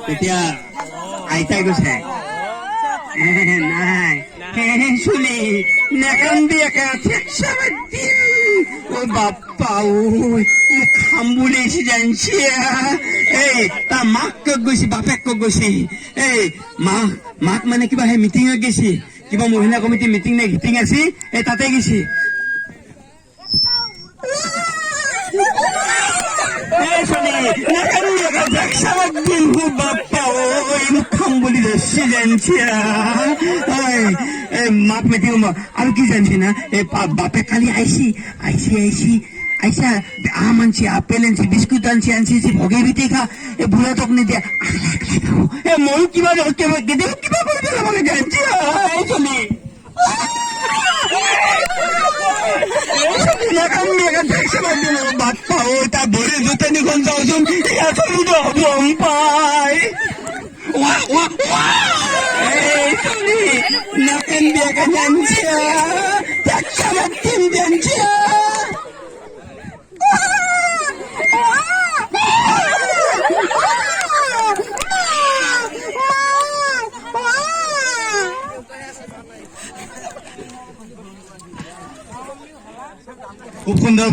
তেতিয়া আইতাই কৈছে নাই শুনি নেকান্দি একা ও বাপ্পা খাম বুলি জানছি এই তাৰ মাক ক'ত গৈছি বাপেক ক'ত গৈছি এই মাক মানে কিবা সেই মিটিঙত গৈছি কিবা মহিলা কমিটি মিটিং নে হিটিং আছে এই তাতে গৈছি খাম বুলি ধরছি জানছি মাক মেটিং আর কি জানছি না বাপে খালি আইসি আইসা আম আনছি আপেল আনছি বিস্কুট আনছি ভগে ভিতরে খা বুড়া তখন দিয়ে মন কিবা কিবা করে দিল আমাকে জানছি চলি বাপ্পা ও তা ভরে জুতে নিখন যাওচোন গম পাই নাকেন দিয়াকে জানছিয়া জানছিয়া খুব সুন্দর